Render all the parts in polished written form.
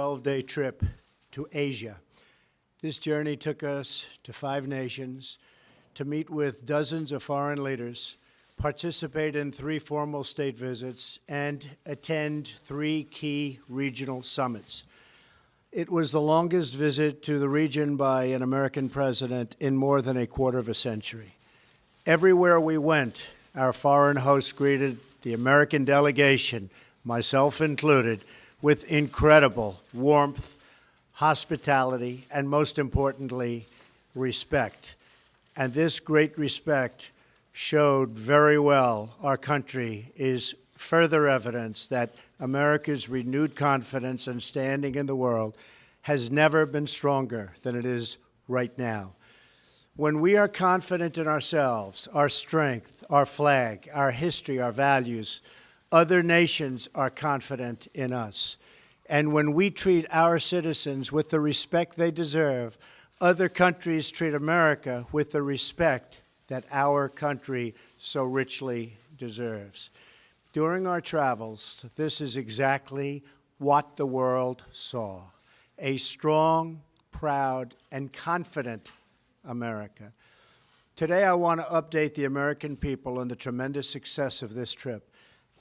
12-day trip to Asia. This journey took us to 5 nations to meet with dozens of foreign leaders, participate in 3 formal state visits, and attend 3 key regional summits. It was the longest visit to the region by an American president in more than a quarter of a century. Everywhere we went, our foreign hosts greeted the American delegation, myself included, with incredible warmth, hospitality, and most importantly, respect. And this great respect showed very well our country is further evidence that America's renewed confidence and standing in the world has never been stronger than it is right now. When we are confident in ourselves, our strength, our flag, our history, our values, other nations are confident in us. And when we treat our citizens with the respect they deserve, other countries treat America with the respect that our country so richly deserves. During our travels, this is exactly what the world saw: a strong, proud, and confident America. Today, I want to update the American people on the tremendous success of this trip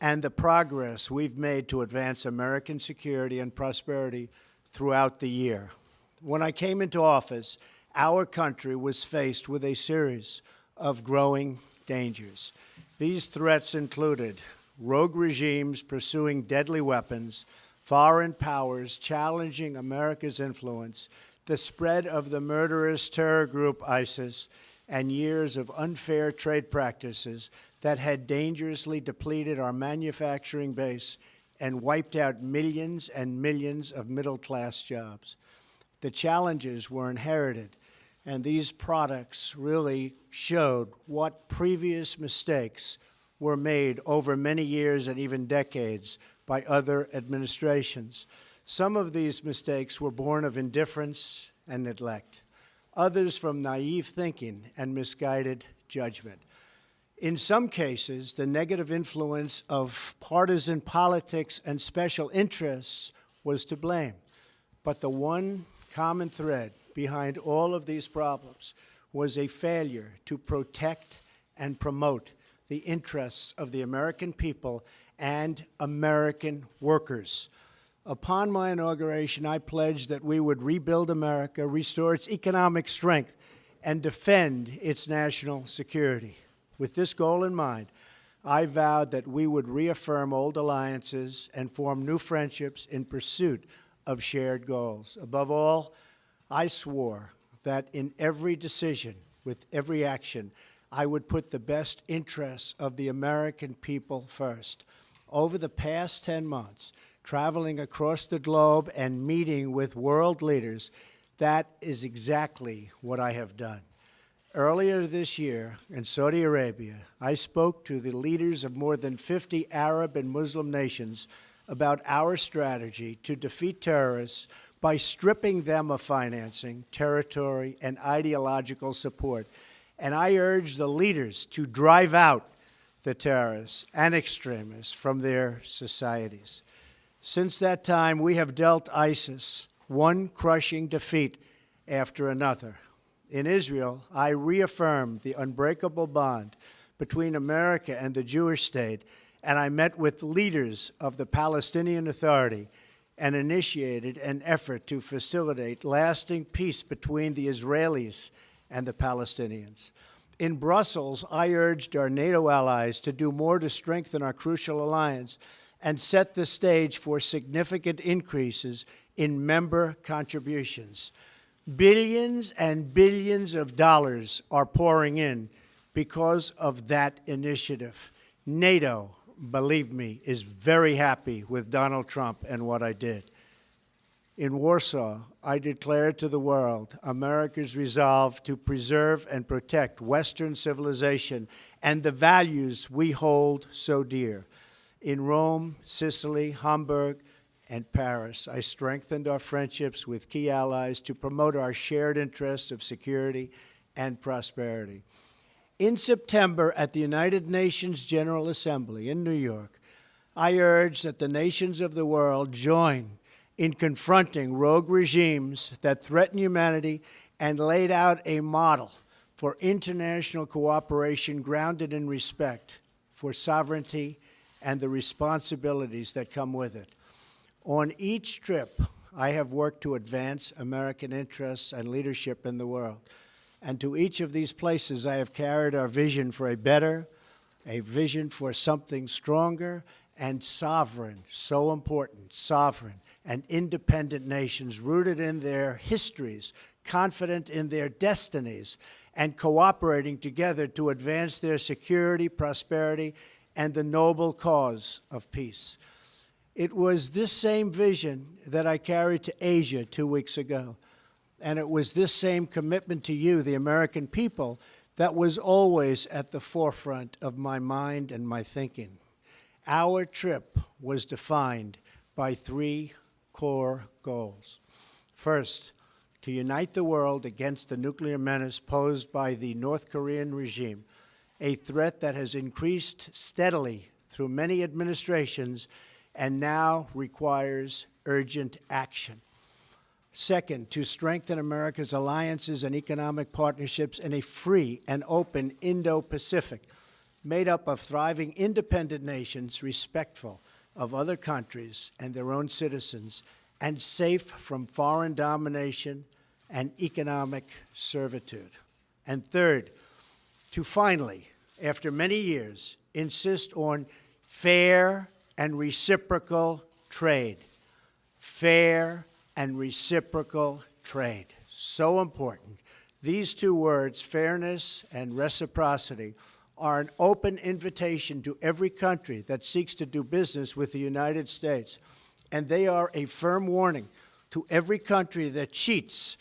and the progress we've made to advance American security and prosperity throughout the year. When I came into office, our country was faced with a series of growing dangers. These threats included rogue regimes pursuing deadly weapons, foreign powers challenging America's influence, the spread of the murderous terror group ISIS, and years of unfair trade practices that had dangerously depleted our manufacturing base and wiped out millions and millions of middle-class jobs. The challenges were inherited, and these products really showed what previous mistakes were made over many years and even decades by other administrations. Some of these mistakes were born of indifference and neglect, others from naive thinking and misguided judgment. In some cases, the negative influence of partisan politics and special interests was to blame. But the one common thread behind all of these problems was a failure to protect and promote the interests of the American people and American workers. Upon my inauguration, I pledged that we would rebuild America, restore its economic strength, and defend its national security. With this goal in mind, I vowed that we would reaffirm old alliances and form new friendships in pursuit of shared goals. Above all, I swore that in every decision, with every action, I would put the best interests of the American people first. Over the past 10 months, traveling across the globe and meeting with world leaders, that is exactly what I have done. Earlier this year in Saudi Arabia, I spoke to the leaders of more than 50 Arab and Muslim nations about our strategy to defeat terrorists by stripping them of financing, territory, and ideological support. And I urged the leaders to drive out the terrorists and extremists from their societies. Since that time, we have dealt ISIS one crushing defeat after another. In Israel, I reaffirmed the unbreakable bond between America and the Jewish state, and I met with leaders of the Palestinian Authority and initiated an effort to facilitate lasting peace between the Israelis and the Palestinians. In Brussels, I urged our NATO allies to do more to strengthen our crucial alliance and set the stage for significant increases in member contributions. Billions and billions of dollars are pouring in because of that initiative. NATO, believe me, is very happy with Donald Trump and what I did. In Warsaw, I declared to the world America's resolve to preserve and protect Western civilization and the values we hold so dear. In Rome, Sicily, Hamburg, and Paris, I strengthened our friendships with key allies to promote our shared interests of security and prosperity. In September, at the United Nations General Assembly in New York, I urged that the nations of the world join in confronting rogue regimes that threaten humanity and laid out a model for international cooperation grounded in respect for sovereignty and the responsibilities that come with it. On each trip, I have worked to advance American interests and leadership in the world. And to each of these places, I have carried our vision for a better, a vision for something stronger and sovereign, so important, sovereign and independent nations rooted in their histories, confident in their destinies, and cooperating together to advance their security, prosperity, and the noble cause of peace. It was this same vision that I carried to Asia 2 weeks ago. And it was this same commitment to you, the American people, that was always at the forefront of my mind and my thinking. Our trip was defined by 3 core goals. First, to unite the world against the nuclear menace posed by the North Korean regime, a threat that has increased steadily through many administrations and now requires urgent action. Second, to strengthen America's alliances and economic partnerships in a free and open Indo-Pacific, made up of thriving independent nations respectful of other countries and their own citizens, and safe from foreign domination and economic servitude. And third, to finally, after many years, insist on fair and reciprocal trade. Fair and reciprocal trade. So important. These 2 words, fairness and reciprocity, are an open invitation to every country that seeks to do business with the United States. And they are a firm warning to every country that cheats,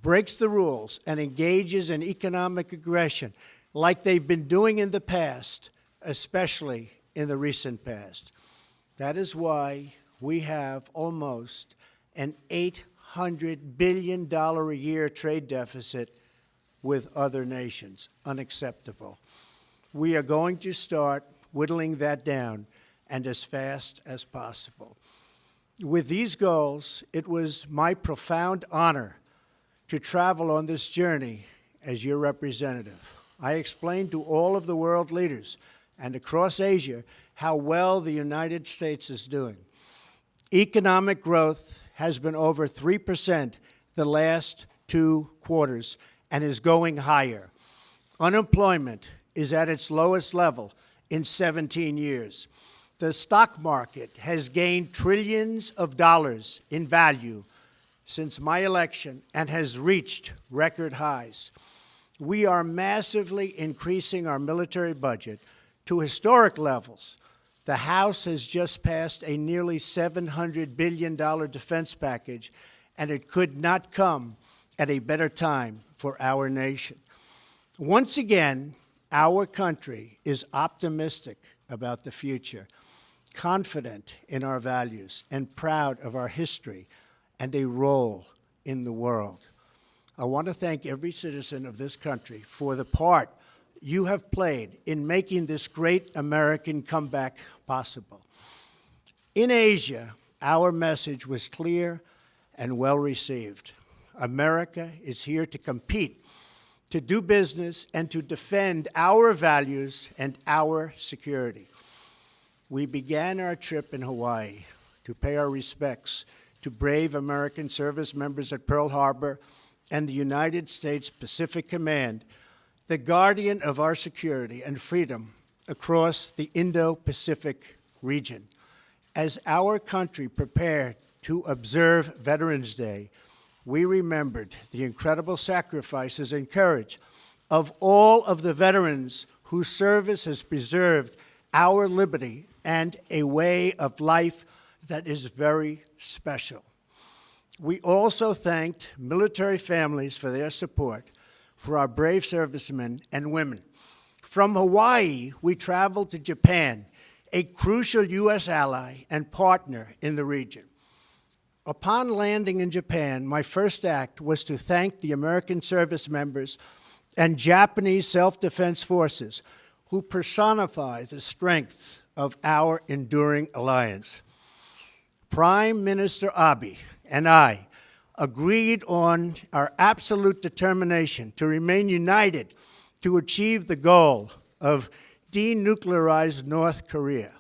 breaks the rules, and engages in economic aggression like they've been doing in the past, especially in the recent past. That is why we have almost an $800 billion a year trade deficit with other nations. Unacceptable. We are going to start whittling that down, and as fast as possible. With these goals, it was my profound honor to travel on this journey as your representative. I explained to all of the world leaders and across Asia how well the United States is doing. Economic growth has been over 3% the last 2 quarters and is going higher. Unemployment is at its lowest level in 17 years. The stock market has gained trillions of dollars in value since my election and has reached record highs. We are massively increasing our military budget to historic levels. The House has just passed a nearly $700 billion defense package, and it could not come at a better time for our nation. Once again, our country is optimistic about the future, confident in our values, and proud of our history and a role in the world. I want to thank every citizen of this country for the part you have played in making this great American comeback possible. In Asia, our message was clear and well received. America is here to compete, to do business, and to defend our values and our security. We began our trip in Hawaii to pay our respects to brave American service members at Pearl Harbor and the United States Pacific Command, the guardian of our security and freedom across the Indo-Pacific region. As our country prepared to observe Veterans Day, we remembered the incredible sacrifices and courage of all of the veterans whose service has preserved our liberty and a way of life that is very special. We also thanked military families for their support for our brave servicemen and women. From Hawaii, we traveled to Japan, a crucial U.S. ally and partner in the region. Upon landing in Japan, my first act was to thank the American service members and Japanese self-defense forces who personify the strength of our enduring alliance. Prime Minister Abe and I agreed on our absolute determination to remain united to achieve the goal of denuclearized North Korea.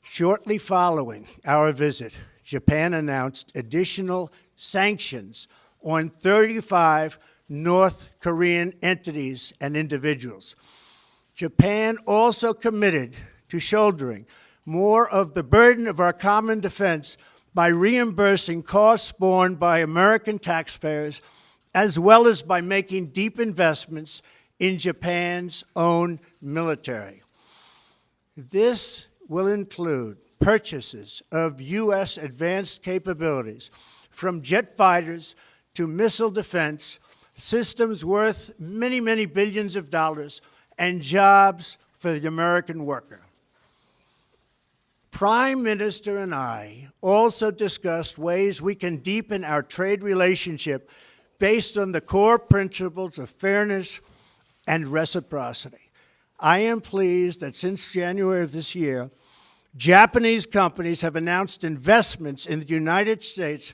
Shortly following our visit, Japan announced additional sanctions on 35 North Korean entities and individuals. Japan also committed to shouldering more of the burden of our common defense by reimbursing costs borne by American taxpayers, as well as by making deep investments in Japan's own military. This will include purchases of U.S. advanced capabilities, from jet fighters to missile defense, systems worth many, many billions of dollars, and jobs for the American worker. Prime Minister and I also discussed ways we can deepen our trade relationship based on the core principles of fairness and reciprocity. I am pleased that since January of this year, Japanese companies have announced investments in the United States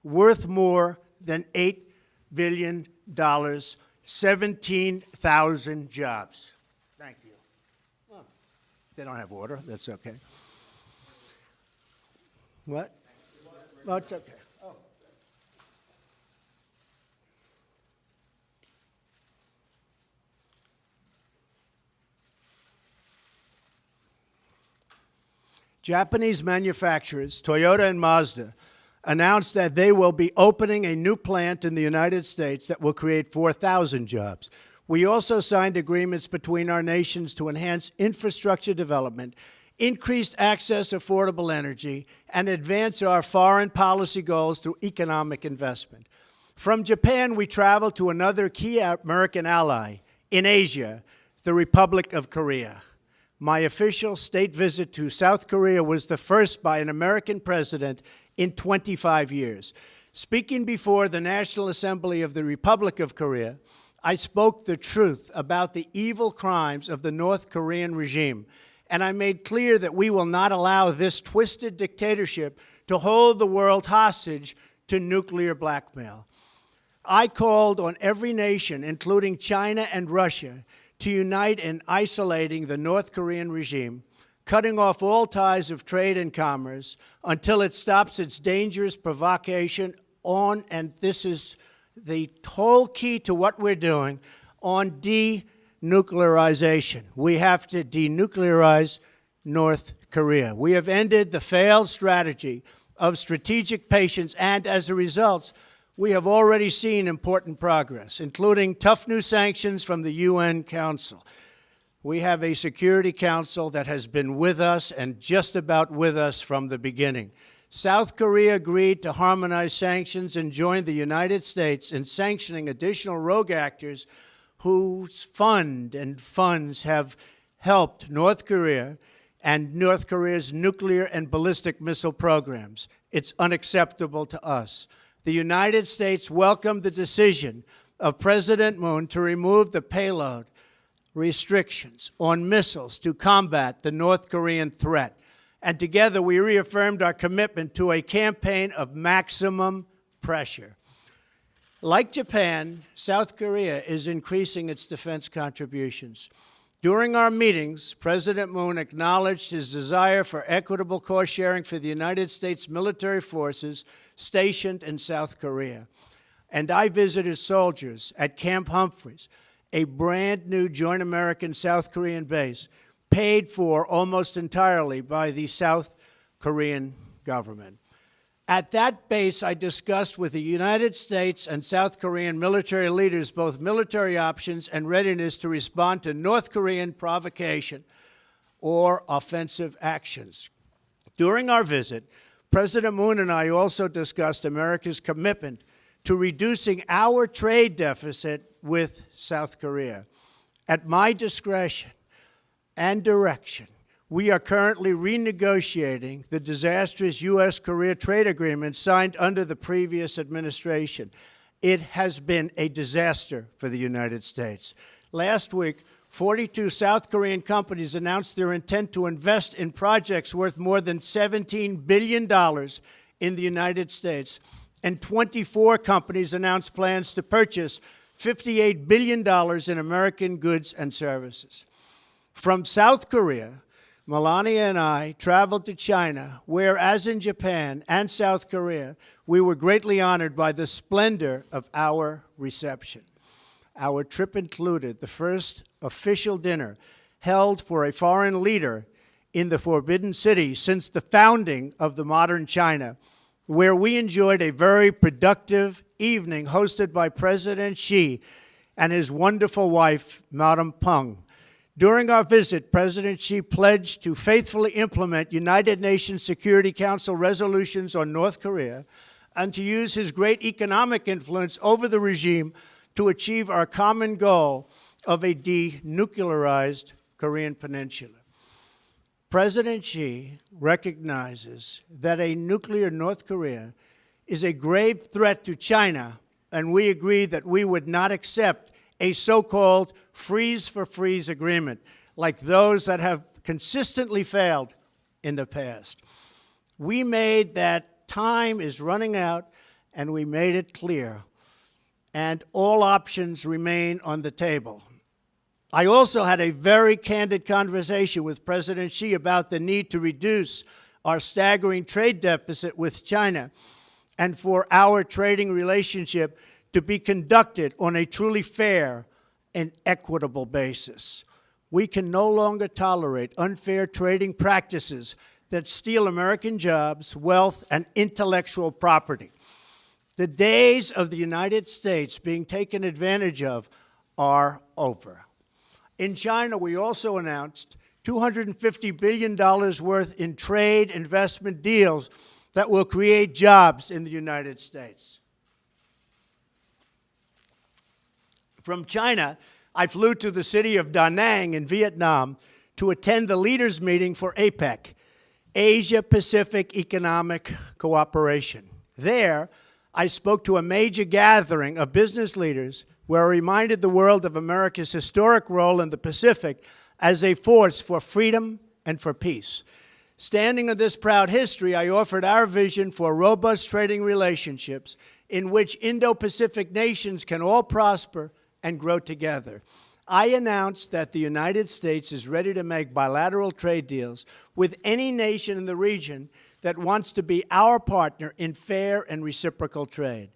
worth more than $8 billion, 17,000 jobs. Thank you. Oh, they don't have water. That's okay. What? Oh, it's okay. Oh. Japanese manufacturers, Toyota and Mazda, announced that they will be opening a new plant in the United States that will create 4,000 jobs. We also signed agreements between our nations to enhance infrastructure development, increase access to affordable energy, and advance our foreign policy goals through economic investment. From Japan, we traveled to another key American ally in Asia, the Republic of Korea. My official state visit to South Korea was the first by an American president in 25 years. Speaking before the National Assembly of the Republic of Korea, I spoke the truth about the evil crimes of the North Korean regime, and I made clear that we will not allow this twisted dictatorship to hold the world hostage to nuclear blackmail. I called on every nation, including China and Russia, to unite in isolating the North Korean regime, cutting off all ties of trade and commerce until it stops its dangerous provocation on, and this is the whole key to what we're doing, on denuclearization. We have to denuclearize North Korea. We have ended the failed strategy of strategic patience, and as a result, we have already seen important progress, including tough new sanctions from the UN Council. We have a Security Council that has been with us and just about with us from the beginning. South Korea agreed to harmonize sanctions and joined the United States in sanctioning additional rogue actors whose funds have helped North Korea and North Korea's nuclear and ballistic missile programs. It's unacceptable to us. The United States welcomed the decision of President Moon to remove the payload restrictions on missiles to combat the North Korean threat. And together we reaffirmed our commitment to a campaign of maximum pressure. Like Japan, South Korea is increasing its defense contributions. During our meetings, President Moon acknowledged his desire for equitable cost sharing for the United States military forces stationed in South Korea. And I visited soldiers at Camp Humphreys, a brand new joint American-South Korean base, paid for almost entirely by the South Korean government. At that base, I discussed with the United States and South Korean military leaders both military options and readiness to respond to North Korean provocation or offensive actions. During our visit, President Moon and I also discussed America's commitment to reducing our trade deficit with South Korea. At my discretion and direction, we are currently renegotiating the disastrous U.S.-Korea trade agreement signed under the previous administration. It has been a disaster for the United States. Last week, 42 South Korean companies announced their intent to invest in projects worth more than $17 billion in the United States, and 24 companies announced plans to purchase $58 billion in American goods and services. From South Korea, Melania and I traveled to China, where, as in Japan and South Korea, we were greatly honored by the splendor of our reception. Our trip included the first official dinner held for a foreign leader in the Forbidden City since the founding of the modern China, where we enjoyed a very productive evening hosted by President Xi and his wonderful wife, Madame Peng. During our visit, President Xi pledged to faithfully implement United Nations Security Council resolutions on North Korea and to use his great economic influence over the regime to achieve our common goal of a denuclearized Korean Peninsula. President Xi recognizes that a nuclear North Korea is a grave threat to China, and we agree that we would not accept a so-called freeze-for-freeze agreement like those that have consistently failed in the past. We made that time is running out, and we made it clear, and all options remain on the table. I also had a very candid conversation with President Xi about the need to reduce our staggering trade deficit with China and for our trading relationship to be conducted on a truly fair and equitable basis. We can no longer tolerate unfair trading practices that steal American jobs, wealth, and intellectual property. The days of the United States being taken advantage of are over. In China, we also announced $250 billion worth in trade investment deals that will create jobs in the United States. From China, I flew to the city of Da Nang in Vietnam to attend the leaders' meeting for APEC, Asia-Pacific Economic Cooperation. There, I spoke to a major gathering of business leaders where I reminded the world of America's historic role in the Pacific as a force for freedom and for peace. Standing on this proud history, I offered our vision for robust trading relationships in which Indo-Pacific nations can all prosper and grow together. I announced that the United States is ready to make bilateral trade deals with any nation in the region that wants to be our partner in fair and reciprocal trade.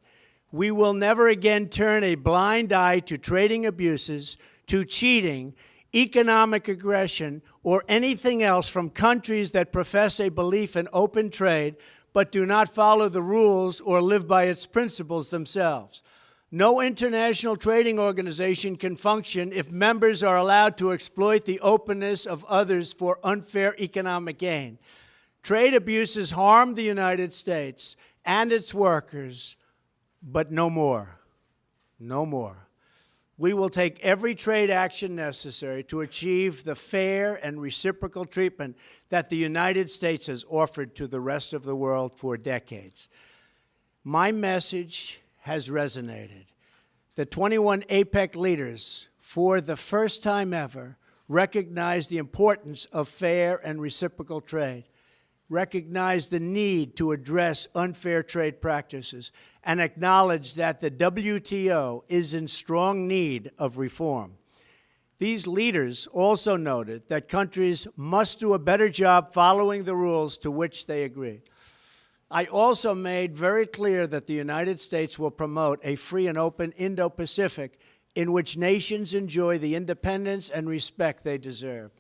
We will never again turn a blind eye to trading abuses, to cheating, economic aggression, or anything else from countries that profess a belief in open trade but do not follow the rules or live by its principles themselves. No international trading organization can function if members are allowed to exploit the openness of others for unfair economic gain. Trade abuses harm the United States and its workers, but no more. No more. We will take every trade action necessary to achieve the fair and reciprocal treatment that the United States has offered to the rest of the world for decades. My message has resonated. The 21 APEC leaders, for the first time ever, recognized the importance of fair and reciprocal trade, recognized the need to address unfair trade practices, and acknowledged that the WTO is in strong need of reform. These leaders also noted that countries must do a better job following the rules to which they agree. I also made very clear that the United States will promote a free and open Indo-Pacific in which nations enjoy the independence and respect they deserve.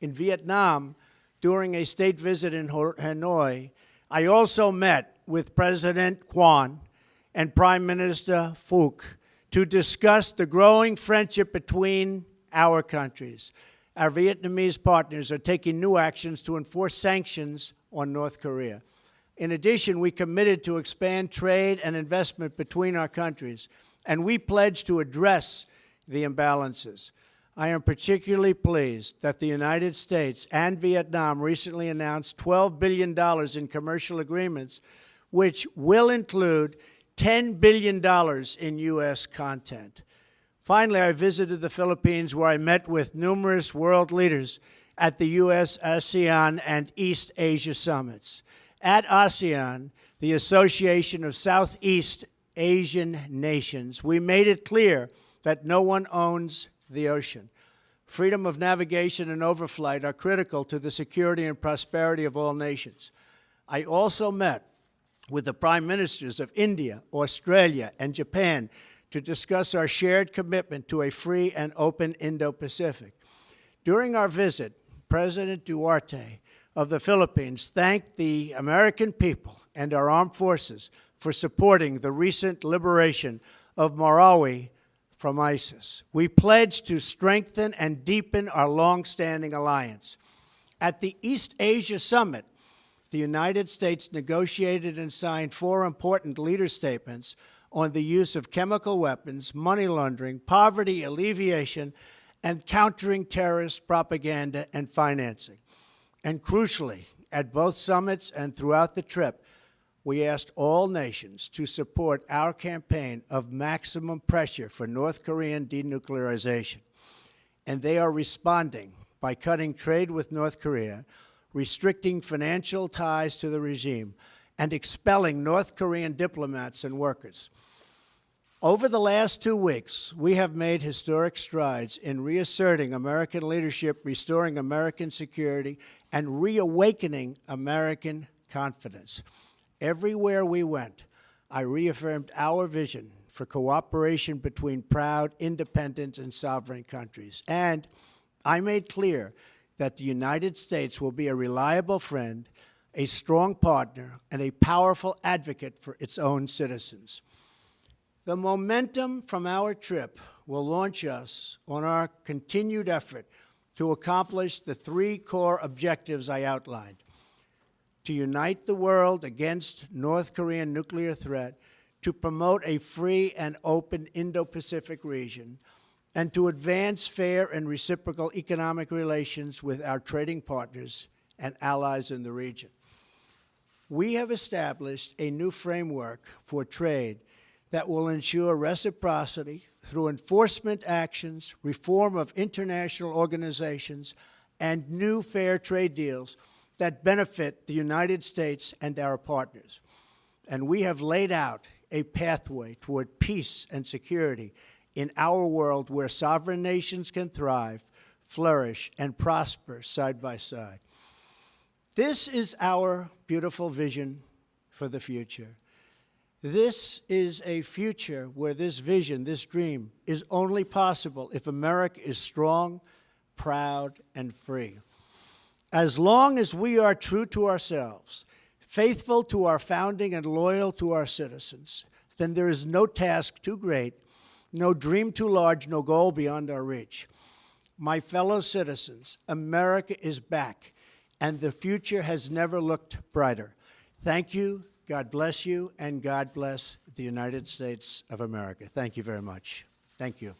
In Vietnam, during a state visit in Hanoi, I also met with President Quan and Prime Minister Phuc to discuss the growing friendship between our countries. Our Vietnamese partners are taking new actions to enforce sanctions on North Korea. In addition, we committed to expand trade and investment between our countries, and we pledged to address the imbalances. I am particularly pleased that the United States and Vietnam recently announced $12 billion in commercial agreements, which will include $10 billion in U.S. content. Finally, I visited the Philippines, where I met with numerous world leaders at the U.S., ASEAN, and East Asia summits. At ASEAN, the Association of Southeast Asian Nations, we made it clear that no one owns the ocean. Freedom of navigation and overflight are critical to the security and prosperity of all nations. I also met with the prime ministers of India, Australia, and Japan to discuss our shared commitment to a free and open Indo-Pacific. During our visit, President Duterte of the Philippines thanked the American people and our armed forces for supporting the recent liberation of Marawi from ISIS. We pledged to strengthen and deepen our long-standing alliance. At the East Asia Summit, the United States negotiated and signed 4 important leader statements on the use of chemical weapons, money laundering, poverty alleviation, and countering terrorist propaganda and financing. And crucially, at both summits and throughout the trip, we asked all nations to support our campaign of maximum pressure for North Korean denuclearization. And they are responding by cutting trade with North Korea, restricting financial ties to the regime, and expelling North Korean diplomats and workers. Over the last 2 weeks, we have made historic strides in reasserting American leadership, restoring American security, and reawakening American confidence. Everywhere we went, I reaffirmed our vision for cooperation between proud, independent, and sovereign countries. And I made clear that the United States will be a reliable friend, a strong partner, and a powerful advocate for its own citizens. The momentum from our trip will launch us on our continued effort to accomplish the 3 core objectives I outlined: to unite the world against North Korean nuclear threat, to promote a free and open Indo-Pacific region, and to advance fair and reciprocal economic relations with our trading partners and allies in the region. We have established a new framework for trade that will ensure reciprocity through enforcement actions, reform of international organizations, and new fair trade deals that benefit the United States and our partners. And we have laid out a pathway toward peace and security in our world, where sovereign nations can thrive, flourish, and prosper side by side. This is our beautiful vision for the future. This is a future where this vision, this dream, is only possible if America is strong, proud, and free. As long as we are true to ourselves, faithful to our founding, and loyal to our citizens, then there is no task too great, no dream too large, no goal beyond our reach. My fellow citizens, America is back, and the future has never looked brighter. Thank you. God bless you, and God bless the United States of America. Thank you very much. Thank you.